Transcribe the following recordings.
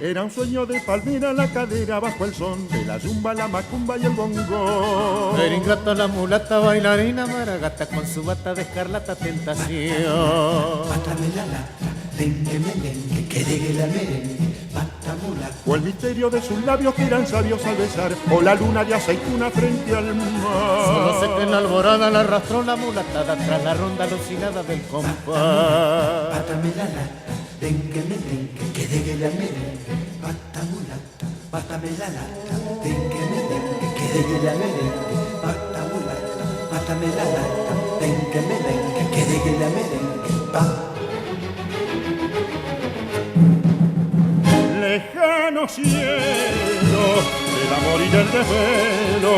Era un sueño de palmera la cadera bajo el son de la yumba, la macumba y el bongo. Era ingrata la mulata bailarina maragata con su bata de escarlata tentación. Pátame la lata, dengue merengue, que degue la merengue, pata mulata. O el misterio de sus labios que eran sabios al besar, o la luna de aceituna frente al mar. Solo sé que en la alborada la arrastró la mulatada tras la ronda alucinada del compás. Pátame la lata, dengue merengue, que degue la merengue, pata mulata. Pátame la lata, dengue merengue, que degue la merengue, pata mulata. Pátame la lata, dengue merengue, que degue la merengue, pa. Lejano cielo del amor y del desvelo,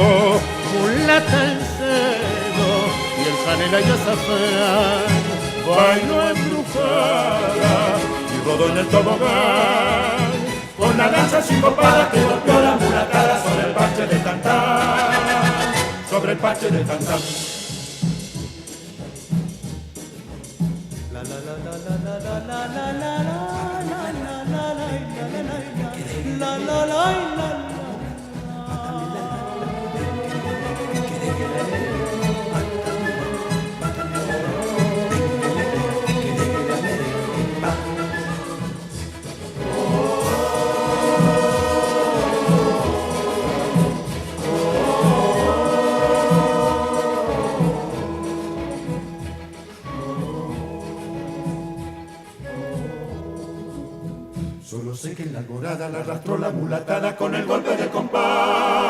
Mulata en celo y el canela y azafrán. bailo embrujada y rodó en el tobogán, con la danza sincopada que golpeó la mulatada sobre el parche de tantán, sobre el parche de tantán. Solo sé que en la alborada La arrastró la mulatada con el golpe del compás.